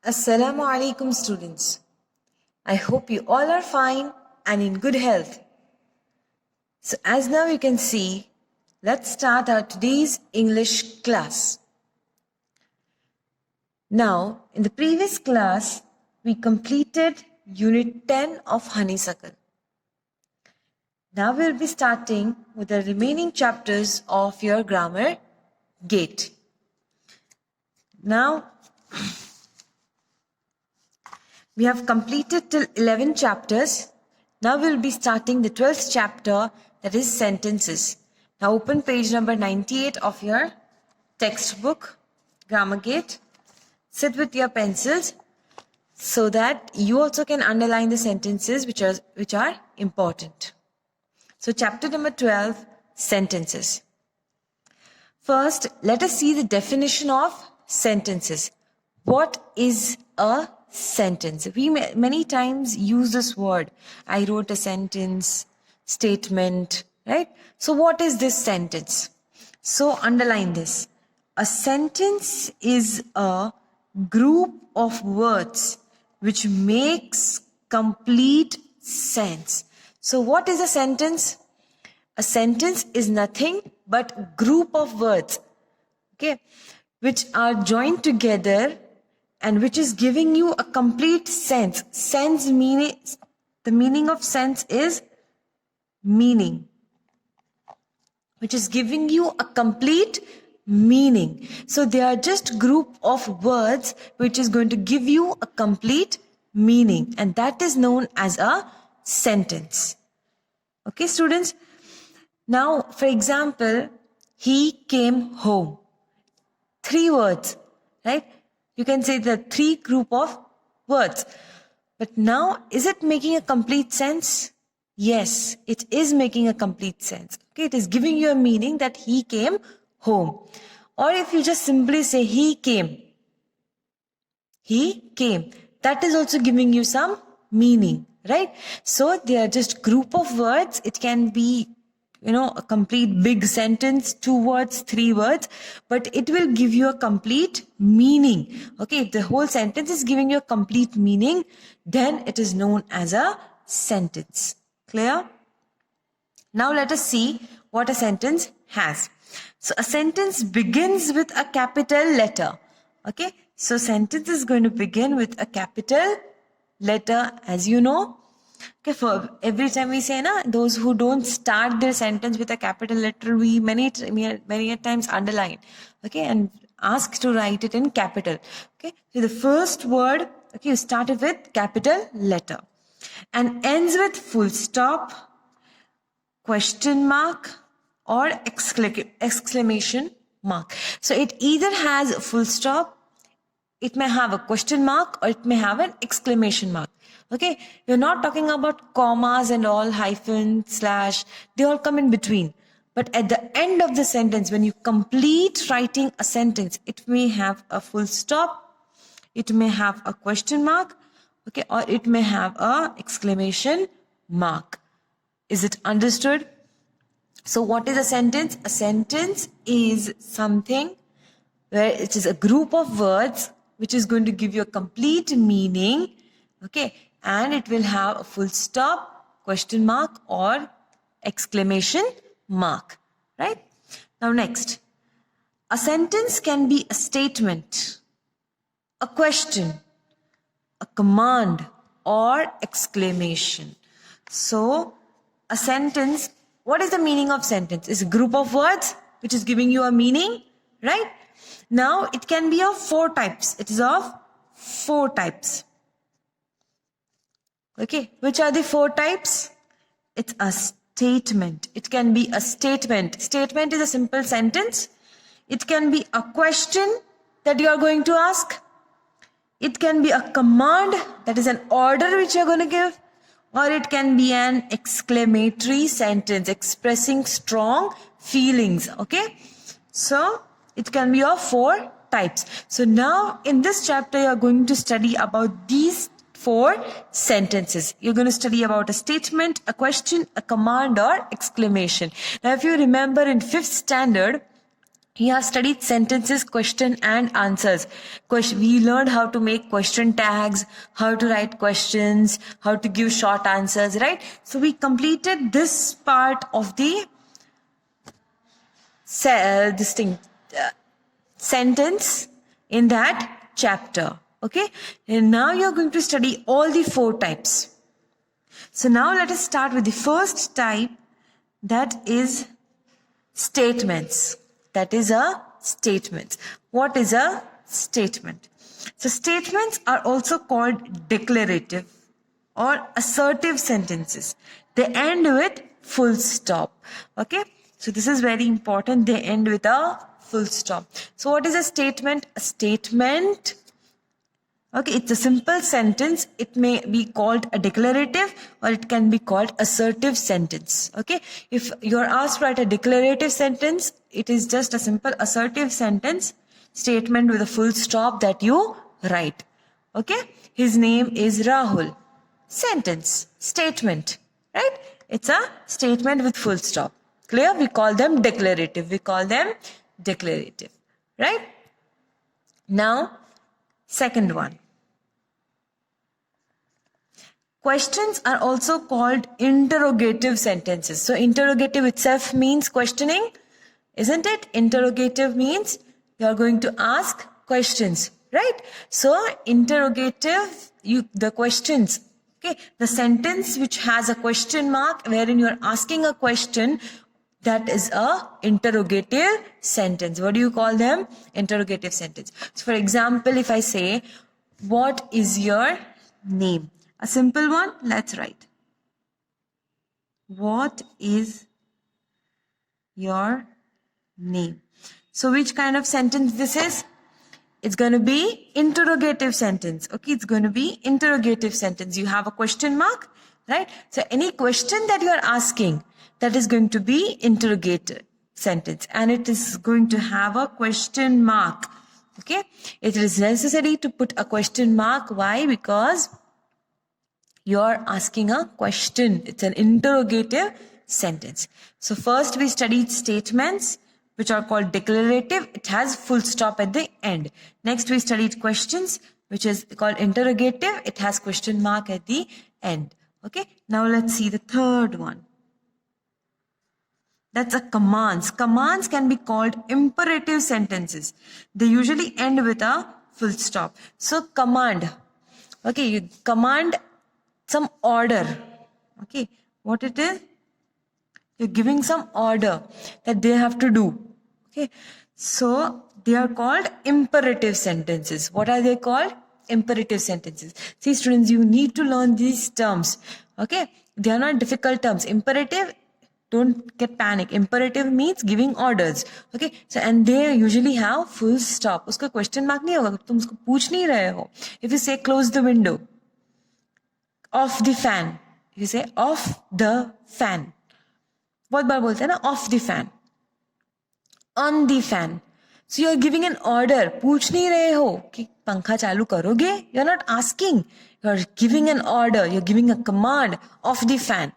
Assalamu alaikum students. I hope you all are fine and in good health. So as now you can see, let's start our today's English class. Now, in the previous class, we completed Unit 10 of Honeysuckle. Now we'll be starting with the remaining chapters of your grammar gate. Now, we have completed till 11 chapters. Now we'll be starting the 12th chapter, that is sentences. Now open page number 98 of your textbook, Grammar Gate. Sit with your pencils so that you also can underline the sentences which are important. So chapter number 12, sentences. First, let us see the definition of sentences. What is a sentence? We many times use this word. I wrote a sentence, statement, right? So what is this sentence? So underline this. A sentence is a group of words which makes complete sense. So what is a sentence? A sentence is nothing but group of words, okay, which are joined together and which is giving you a complete sense. Sense meaning, the meaning of sense is meaning, which is giving you a complete meaning. So they are just group of words which is going to give you a complete meaning, and that is known as a sentence. Okay, students? Now, for example, he came home. 3 words, right? You can say the 3 group of words. But now, is it making a complete sense? Yes, it is making a complete sense. Okay, it is giving you a meaning that he came home. Or if you just simply say he came, that is also giving you some meaning, right? So they are just group of words. It can be, a complete big sentence, 2 words, 3 words, but it will give you a complete meaning. Okay, if the whole sentence is giving you a complete meaning, then it is known as a sentence. Clear? Now let us see what a sentence has. So a sentence begins with a capital letter. Okay, so sentence is going to begin with a capital letter, as you know. Okay, for every time we say, those who don't start their sentence with a capital letter, we many times underline, okay, and ask to write it in capital. Okay, so the first word, okay, you started with capital letter and ends with full stop, question mark, or exclamation mark. So it either has a full stop, it may have a question mark, or it may have an exclamation mark. Okay, you're not talking about commas and all, hyphen, slash, they all come in between. But at the end of the sentence, when you complete writing a sentence, it may have a full stop, it may have a question mark, okay, or it may have a exclamation mark. Is it understood? So what is a sentence? A sentence is something where it is a group of words which is going to give you a complete meaning, okay, and it will have a full stop, question mark, or exclamation mark, right? Now next, a sentence can be a statement, a question, a command, or exclamation. So a sentence, what is the meaning of sentence? It's a group of words which is giving you a meaning, right? Now it can be of 4 types. It is of 4 types. Okay, which are the 4 types? It's a statement. It can be a statement. Statement is a simple sentence. It can be a question that you are going to ask. It can be a command, that is an order which you are going to give. Or it can be an exclamatory sentence expressing strong feelings. Okay, so it can be of 4 types. So now in this chapter, you are going to study about these 4 sentences. You're going to study about a statement, a question, a command, or exclamation. Now, if you remember in 5th standard, You have studied sentences, question and answers. We learned how to make question tags, how to write questions, how to give short answers, right? So we completed this part of the sentence in that chapter. Okay, and now you're going to study all the 4 types. So now let us start with the first type, that is statements. That is a statement. What is a statement? So statements are also called declarative or assertive sentences. They end with full stop. Okay, so this is very important. They end with a full stop. So what is a statement? A statement, okay, it's a simple sentence. It may be called a declarative or it can be called assertive sentence. Okay, if you're asked to write a declarative sentence, it is just a simple assertive sentence, statement with a full stop that you write. Okay, his name is Rahul. Sentence, statement, right? It's a statement with full stop. Clear? We call them declarative. We call them declarative, right? Now, second one. Questions are also called interrogative sentences. So interrogative itself means questioning, isn't it? Interrogative means you're going to ask questions, right? So interrogative, the questions, okay, the sentence which has a question mark wherein you're asking a question, that is a interrogative sentence. What do you call them? Interrogative sentence. So for example, if I say, what is your name? A simple one, let's write. What is your name? So which kind of sentence this is? It's going to be interrogative sentence. Okay, it's going to be interrogative sentence. You have a question mark, right? So any question that you are asking, that is going to be interrogative sentence, and it is going to have a question mark. Okay, it is necessary to put a question mark. Why? Because you're asking a question. It's an interrogative sentence. So first we studied statements, which are called declarative. It has full stop at the end. Next we studied questions, which is called interrogative. It has question mark at the end. Okay, now let's see the third one. That's a commands. Commands can be called imperative sentences. They usually end with a full stop. So command. Okay, you command some order. Okay, what it is? You're giving some order that they have to do. Okay, so they are called imperative sentences. What are they called? Imperative sentences. See students, you need to learn these terms. Okay, they are not difficult terms. Imperative, don't get panic. Imperative means giving orders. Okay, so and they usually have full stop. उसका question mark नहीं होगा. तुम उसको पूछ नहीं रहे हो. If you say close the window, off the fan, you say off the fan. बहुत बार बोलते हैं ना off the fan, on the fan. So you are giving an order. पूछ नहीं रहे हो कि पंखा चालू करोगे. You are not asking. You are giving an order. You are giving a command. Off the fan.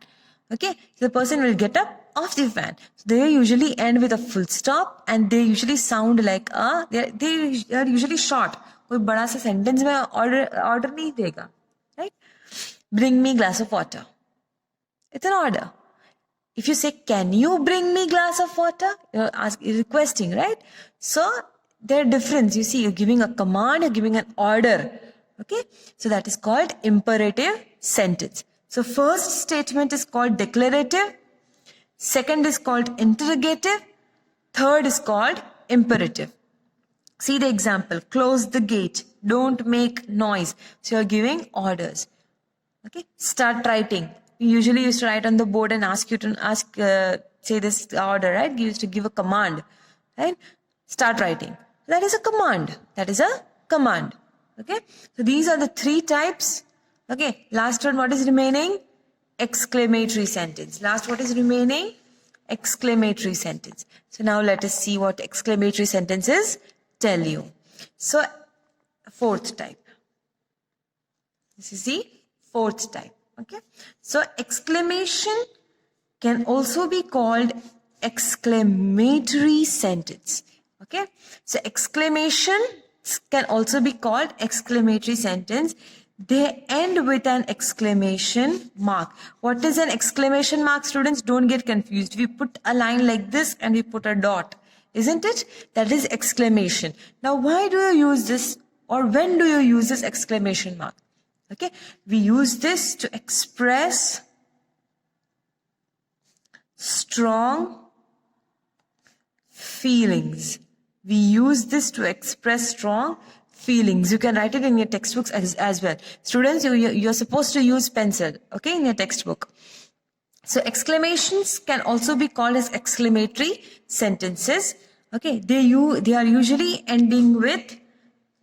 Okay, so the person will get up, off the fan. So they usually end with a full stop, and they usually sound like they are usually short. कोई बड़ा सा sentence में order नहीं देगा, right? Bring me glass of water. It's an order. If you say, can you bring me glass of water? You're requesting, right? So there are difference. You see, you're giving a command, you're giving an order. Okay, so that is called imperative sentence. So first statement is called declarative, second is called interrogative, third is called imperative. See the example, close the gate, don't make noise. So you're giving orders. Okay, start writing. We usually used to write on the board and ask you to say this order, right? You used to give a command, right? Start writing. That is a command. That is a command. Okay, so these are the 3 types. Okay, last one, what is remaining? Exclamatory sentence. Last, what is remaining? Exclamatory sentence. So now let us see what exclamatory sentences tell you. So, 4th type. This is the 4th type. Okay, so exclamation can also be called exclamatory sentence. Okay, so exclamations can also be called exclamatory sentence. They end with an exclamation mark. What is an exclamation mark, students? Don't get confused. We put a line like this and we put a dot, isn't it? That is exclamation. Now, why do you use this, or when do you use this exclamation mark? Okay, we use this to express strong feelings. We use this to express strong feelings. You can write it in your textbooks as well. Students, you're supposed to use pencil, okay, in your textbook. So exclamations can also be called as exclamatory sentences. Okay, they are usually ending with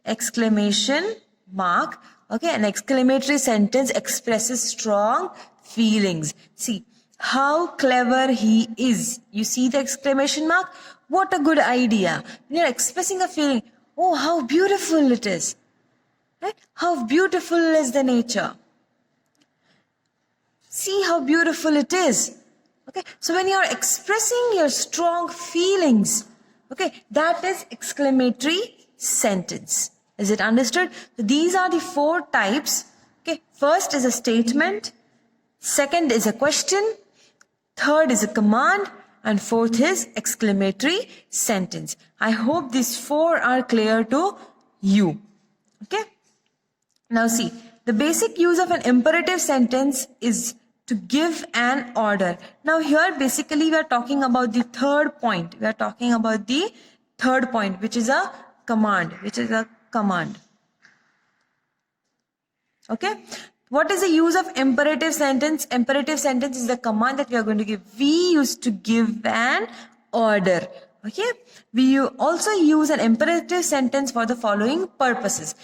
exclamation mark. Okay, an exclamatory sentence expresses strong feelings. See, how clever he is. You see the exclamation mark? What a good idea. You're expressing a feeling. Oh, how beautiful it is. Right? How beautiful is the nature. See how beautiful it is. Okay, so when you're expressing your strong feelings, okay, that is exclamatory sentence. Is it understood? So these are the 4 types. Okay, first is a statement, second is a question, third is a command, and fourth is exclamatory sentence. I hope these 4 are clear to you. Okay. Now see, the basic use of an imperative sentence is to give an order. Now here basically we are talking about the third point. We are talking about the third point, which is a command. Okay. What is the use of imperative sentence? Imperative sentence is the command that we are going to give. We used to give an order. Okay. We also use an imperative sentence for the following purposes.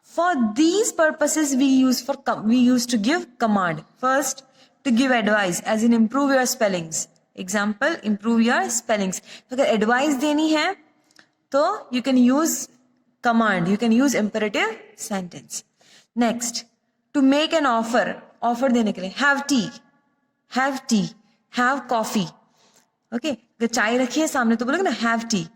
For these purposes, we used to give command. First, to give advice, as in improve your spellings. Example, improve your spellings. अगर advice देनी है, तो you can use command. You can use imperative sentence. Next, to make an offer. Offer देने के लिए. Have tea. Have coffee. Okay. अगर चाय रखी है सामने तो बोलोगे ना have tea.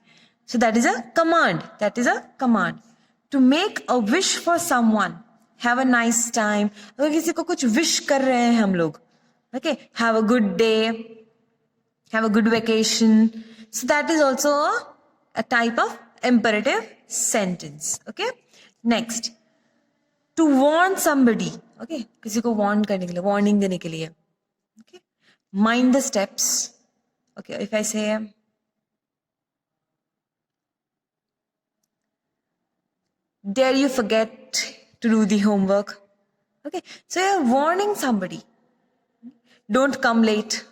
So that is a command. To make a wish for someone. Have a nice time. अगर किसी को कुछ wish कर रहे हैं हम लोग. Okay. Have a good day. Have a good vacation. So that is also a type of imperative sentence. Okay. Next. To warn somebody. Okay. किसी को warn करने के लिए, warning देने के लिए. Okay. Mind the steps. Okay. If I say, dare you forget to do the homework? Okay. So you're warning somebody. Don't come late.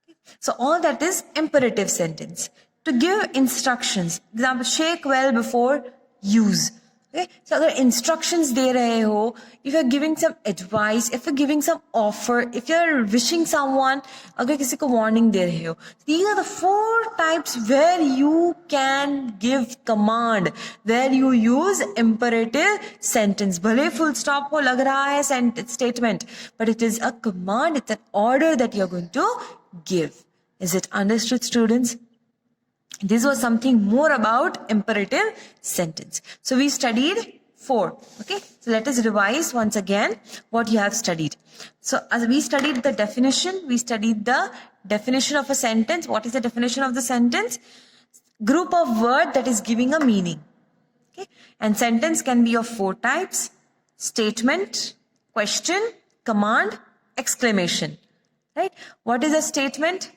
Okay. So all that is imperative sentence. To give instructions. Example, shake well before use. Okay. So अगर instructions दे रहे हो, if you're giving some advice, if you're giving some offer, if you're wishing someone, अगर किसी को warning दे रहे हो, these are the 4 types where you can give command, where you use imperative sentence. भले full stop हो लग रहा है statement, but it is a command, it's an order that you're going to give. Is it understood, students? This was something more about imperative sentence. So we studied 4. Okay. So let us revise once again what you have studied. So as we studied the definition, we studied the definition of a sentence. What is the definition of the sentence? Group of word that is giving a meaning. Okay. And sentence can be of 4 types. Statement, question, command, exclamation. Right. What is a statement?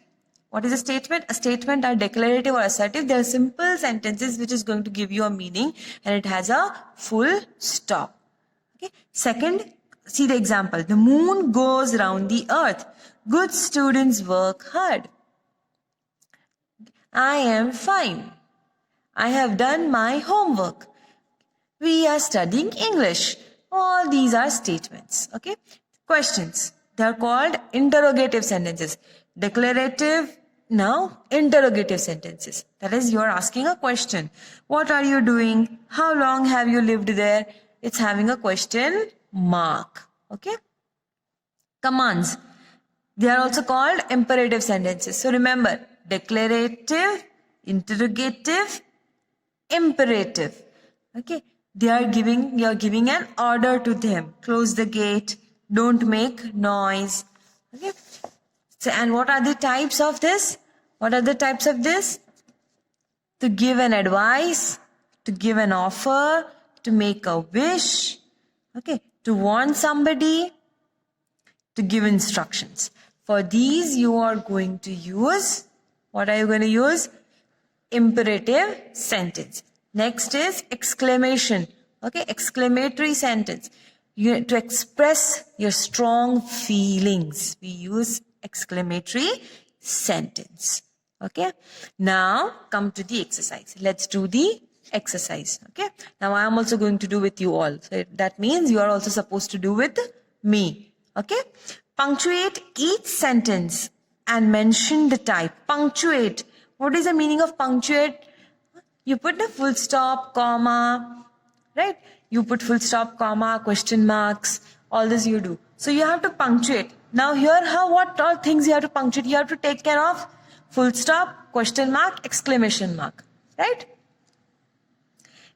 What is a statement? A statement are declarative or assertive. They are simple sentences which is going to give you a meaning and it has a full stop. Okay. Second, see the example. The moon goes round the earth. Good students work hard. I am fine. I have done my homework. We are studying English. All these are statements. Okay. Questions. They are called interrogative sentences. Declarative, now interrogative sentences. That is, you are asking a question. What are you doing? How long have you lived there? It's having a question mark. Okay. Commands. They are also called imperative sentences. So remember, declarative, interrogative, imperative. Okay, you're giving an order to them. Close the gate, don't make noise. Okay, so and what are the types of this? What are the types of this? To give an advice, to give an offer, to make a wish, okay, to warn somebody, to give instructions. For these you are going to use, what are you going to use? Imperative sentence. Next is exclamation, okay, exclamatory sentence. To express your strong feelings, we use exclamatory sentence. Okay, now come to the exercise. Let's do the exercise. Okay, now I am also going to do with you all. So that means you are also supposed to do with me. Okay, punctuate each sentence and mention the type. Punctuate. What is the meaning of punctuate? You put a full stop, comma, right? You put full stop, comma, question marks, all this you do. So you have to punctuate. Now here, what all things you have to punctuate? You have to take care of full stop, question mark, exclamation mark, right?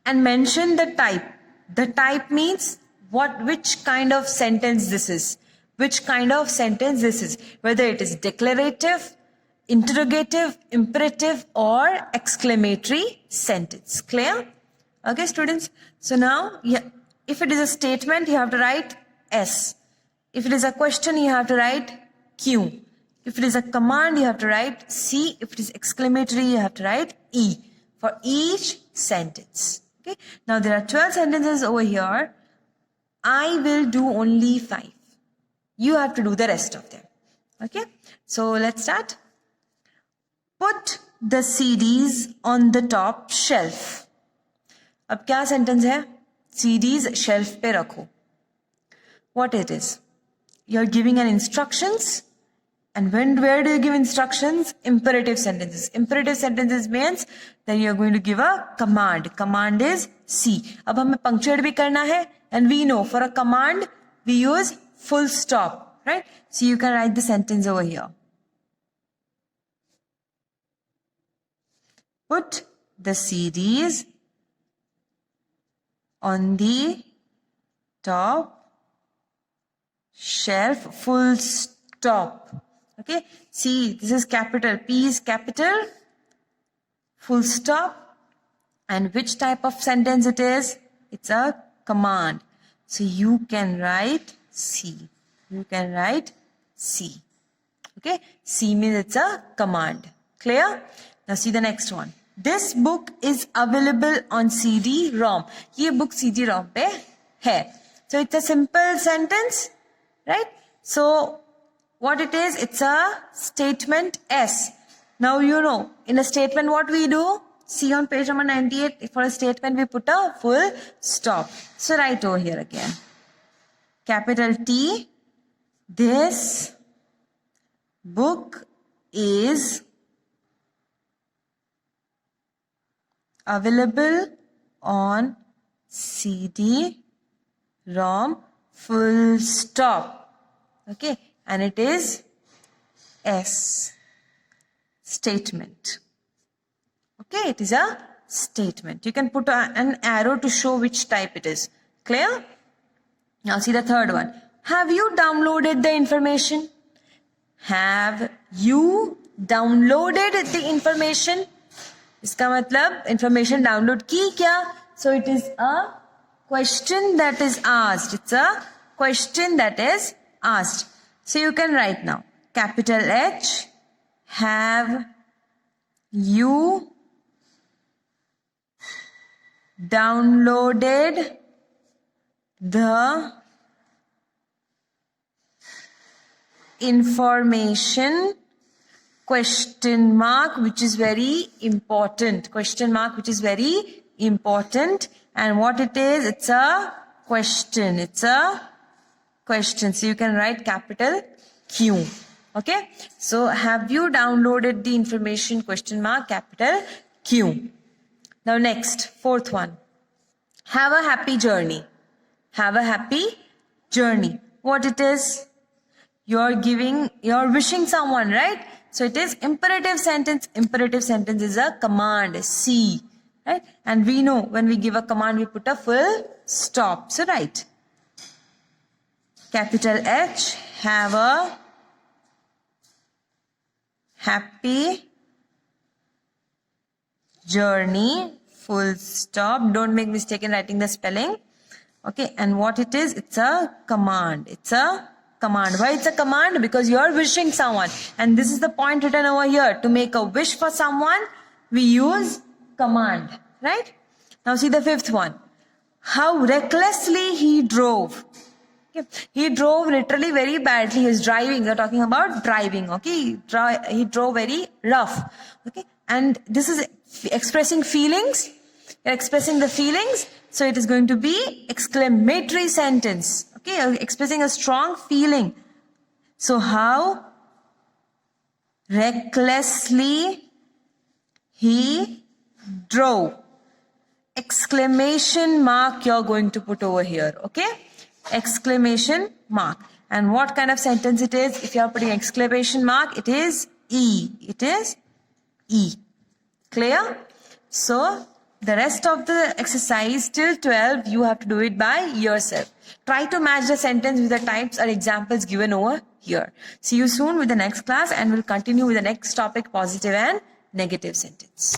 And mention the type. The type means which kind of sentence this is. Which kind of sentence this is. Whether it is declarative, interrogative, imperative, or exclamatory sentence. Clear? Okay, students. So now, if it is a statement, you have to write S. If it is a question, you have to write Q. If it is a command, you have to write C. If it is exclamatory, you have to write E for each sentence. Okay. Now there are 12 sentences over here. I will do only 5. You have to do the rest of them. Okay. So let's start. Put the CDs on the top shelf. अब क्या sentence है? CDs shelf पे रखो. What it is? You're giving an instructions. And where do you give instructions? Imperative sentences. Imperative sentences means then you're going to give a command. Command is C. अब हमें punctuate भी करना है. And we know for a command we use full stop. Right? So you can write the sentence over here. Put the CDs on the top shelf, full stop. Okay, C, this is capital, P is capital, full stop. And which type of sentence it is? It's a command. So you can write C. You can write C. Okay, C means it's a command. Clear? Now see the next one. This book is available on CD-ROM. ये book CD-ROM पे है. So it's a simple sentence, right? So what it is, it's a statement S. Now you know, in a statement what we do? See on page number 98, for a statement we put a full stop. So write over here again. Capital T, this book is available on CD-ROM, full stop. Okay, and it is S. Statement. Okay, it is a statement. You can put an arrow to show which type it is. Clear? Now see the third one. Have you downloaded the information? Have you downloaded the information? इसका मतलब information download की क्या? So it is a question that is asked. It's a question that is asked. So you can write now. Capital H. Have you downloaded the information? Question mark, which is very important. Question mark, which is very important. And what it is, it's a question. It's a question. So you can write capital Q. Okay. So have you downloaded the information? Question mark, capital Q. Now next, fourth one. Have a happy journey. Have a happy journey. What it is? You're wishing someone, right? So it is imperative sentence. Imperative sentence is a command, see, right? And we know when we give a command, we put a full stop. So right. Capital H, have a happy journey, full stop. Don't make mistake in writing the spelling. Okay, and what it is, it's a command. It's a command. Why it's a command? Because you're wishing someone. And this is the point written over here. To make a wish for someone, we use command. Right? Now see the fifth one. How recklessly he drove. Okay. He drove literally very badly. He's driving. We're talking about driving. Okay. He drove very rough. Okay. And this is expressing feelings. You're expressing the feelings. So it is going to be exclamatory sentence. Okay. Expressing a strong feeling. So how recklessly he drove. Exclamation mark you're going to put over here. Okay. Exclamation mark. And what kind of sentence it is? If you are putting exclamation mark, it is E. It is E. Clear? So the rest of the exercise till 12, you have to do it by yourself. Try to match the sentence with the types or examples given over here. See you soon with the next class, and we'll continue with the next topic, positive and negative sentence.